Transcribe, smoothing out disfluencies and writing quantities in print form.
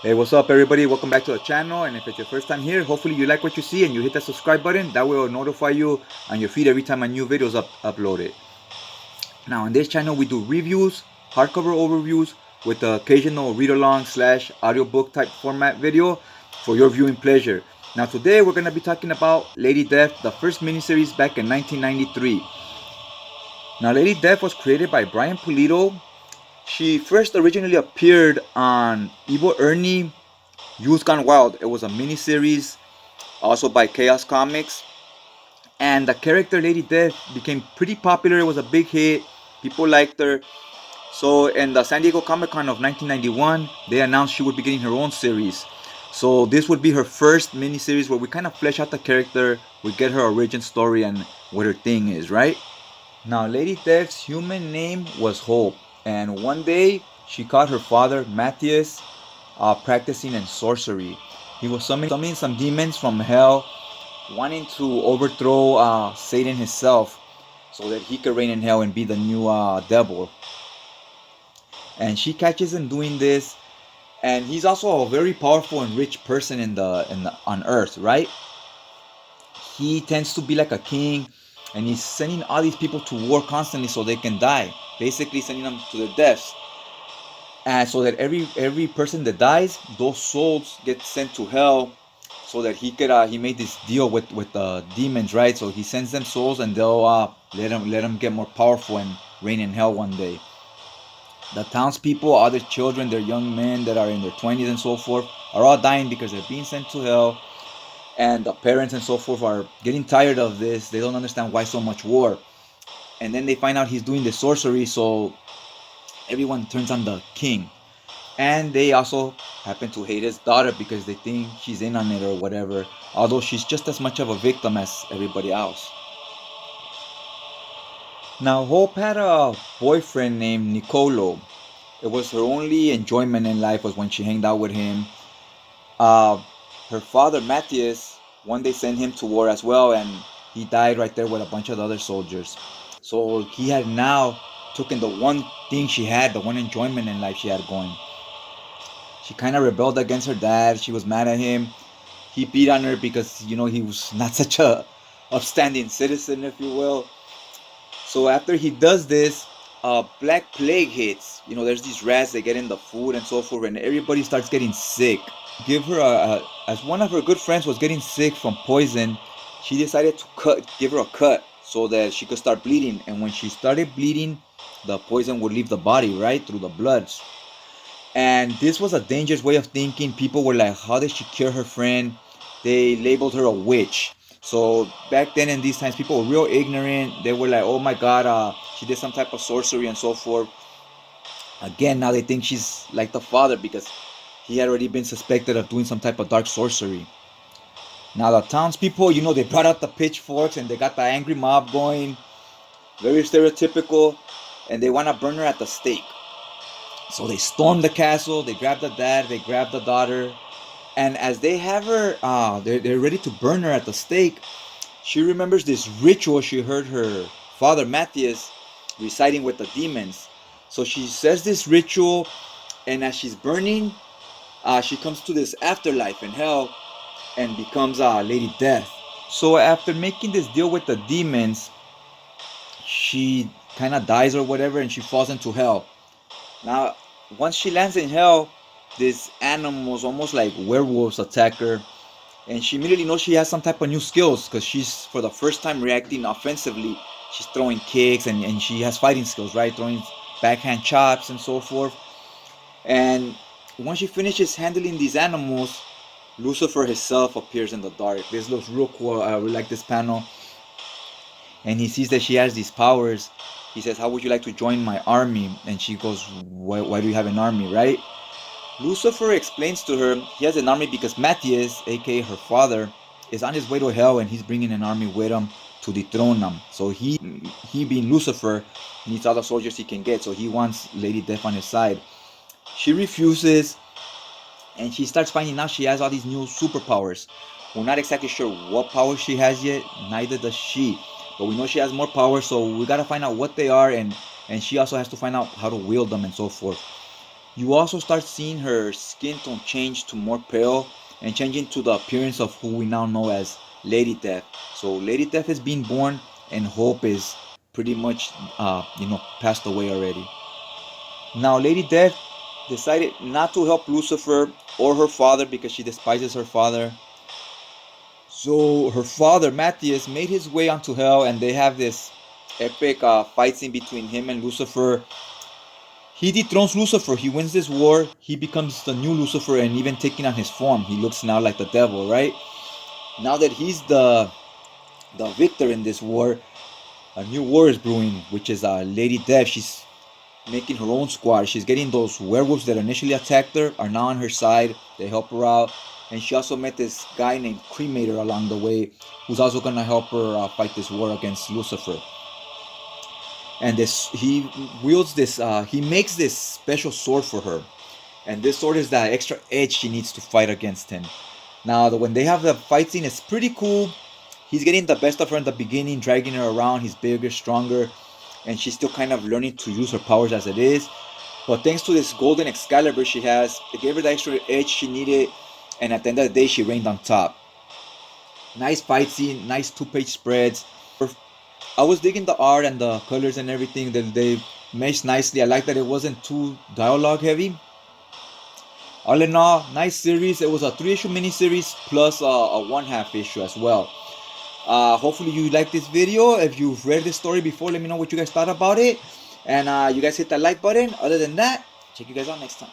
Hey, what's up, everybody? Welcome back to the channel. And if it's your first time here, hopefully you like what you see and you hit that subscribe button. That way it'll notify you on your feed every time a new video is uploaded. Now, on this channel, we do reviews, hardcover overviews, with the occasional read-along / audiobook type format video for your viewing pleasure. Now, today we're going to be talking about Lady Death, the first miniseries back in 1993. Now, Lady Death was created by Brian Pulido. She first originally appeared on Evil Ernie, Hughes Gone Wild. It was a miniseries, also by Chaos Comics. And the character Lady Death became pretty popular. It was a big hit. People liked her. So in the San Diego Comic-Con of 1991, they announced she would be getting her own series. So this would be her first miniseries where we kind of flesh out the character. We get her origin story and what her thing is, right? Now, Lady Death's human name was Hope. And one day, she caught her father, Matthias, practicing in sorcery. He was summoning some demons from hell, wanting to overthrow Satan himself so that he could reign in hell and be the new devil. And she catches him doing this. And he's also a very powerful and rich person on Earth, right? He tends to be like a king, and he's sending all these people to war constantly so they can die. Basically sending them to their deaths. And so that every person that dies, those souls get sent to hell, so that he made this deal with the demons, right? So he sends them souls, and they'll let them get more powerful and reign in hell one day. The townspeople, all their children, their young men that are in their 20s and so forth, are all dying because they're being sent to hell. And the parents and so forth are getting tired of this. They don't understand why so much war. And then they find out he's doing the sorcery, so everyone turns on the king. And they also happen to hate his daughter because they think she's in on it or whatever, although she's just as much of a victim as everybody else. Now, Hope had a boyfriend named Nicolo. It was her only enjoyment in life was when she hanged out with him. Her father, Matthias, one day sent him to war as well, and he died right there with a bunch of other soldiers. So he had now taken the one thing she had, the one enjoyment in life she had going. She kind of rebelled against her dad. She was mad at him. He beat on her because, he was not such a upstanding citizen, if you will. So after he does this, Black Plague hits. There's these rats that get in the food and so forth, and everybody starts getting sick. Give her as one of her good friends was getting sick from poison, she decided to give her a cut so that she could start bleeding. And when she started bleeding, the poison would leave the body, right, through the bloods. And this was a dangerous way of thinking. People were like, how did she cure her friend? They labeled her a witch. So back then in these times, people were real ignorant. They were like, oh my God, she did some type of sorcery and so forth. Again, now they think she's like the father because he had already been suspected of doing some type of dark sorcery. Now the townspeople, they brought out the pitchforks and they got the angry mob going. Very stereotypical. And they want to burn her at the stake. So they storm the castle. They grab the dad. They grab the daughter. And as they have her, they're ready to burn her at the stake. She remembers this ritual she heard her father, Matthias, reciting with the demons. So she says this ritual. And as she's burning, she comes to this afterlife in hell and becomes Lady Death. So after making this deal with the demons, she kind of dies or whatever, and she falls into hell. Now, once she lands in hell, these animals, almost like werewolves, attack her. And she immediately knows she has some type of new skills because she's, for the first time, reacting offensively. She's throwing kicks and she has fighting skills, right? Throwing backhand chops and so forth. And once she finishes handling these animals, Lucifer himself appears in the dark. This looks real cool. I really like this panel. And he sees that she has these powers. He says, how would you like to join my army? And she goes, why do you have an army, right? Lucifer explains to her he has an army because Matthias, aka her father, is on his way to hell and he's bringing an army with him to dethrone him. So he being Lucifer, needs all the soldiers he can get. So he wants Lady Death on his side. She refuses. And she starts finding out she has all these new superpowers. We're not exactly sure what powers she has yet, neither does she. But we know she has more powers, so we gotta find out what they are, and she also has to find out how to wield them and so forth. You also start seeing her skin tone change to more pale and changing to the appearance of who we now know as Lady Death. So Lady Death is being born, and Hope is pretty much, passed away already. Now Lady Death decided not to help Lucifer or her father because she despises her father. So her father, Matthias, made his way onto hell, and they have this epic fight scene between him and Lucifer. He dethrones Lucifer. He wins this war. He becomes the new Lucifer, and even taking on his form, he looks now like the devil, right? Now that he's the victor in this war, a new war is brewing, which is Lady Death. She's making her own squad. She's getting those werewolves that initially attacked her are now on her side. They help her out. And she also met this guy named Cremator along the way, who's also going to help her fight this war against Lucifer. And he wields this, he makes this special sword for her. And this sword is that extra edge she needs to fight against him. Now, when they have the fight scene, it's pretty cool. He's getting the best of her in the beginning, dragging her around. He's bigger, stronger, and she's still kind of learning to use her powers as it is. But thanks to this golden Excalibur she has, it gave her the extra edge she needed, and at the end of the day, she reigned on top. Nice fight scene, nice 2-page spreads. I was digging the art and the colors and everything that they meshed nicely. I like that it wasn't too dialogue heavy. All in all, nice series. It was a 3-issue miniseries plus a 1/2 issue as well. Hopefully you like this video. If you've read this story before, let me know what you guys thought about it. And you guys hit that like button. Other than that, check you guys out next time.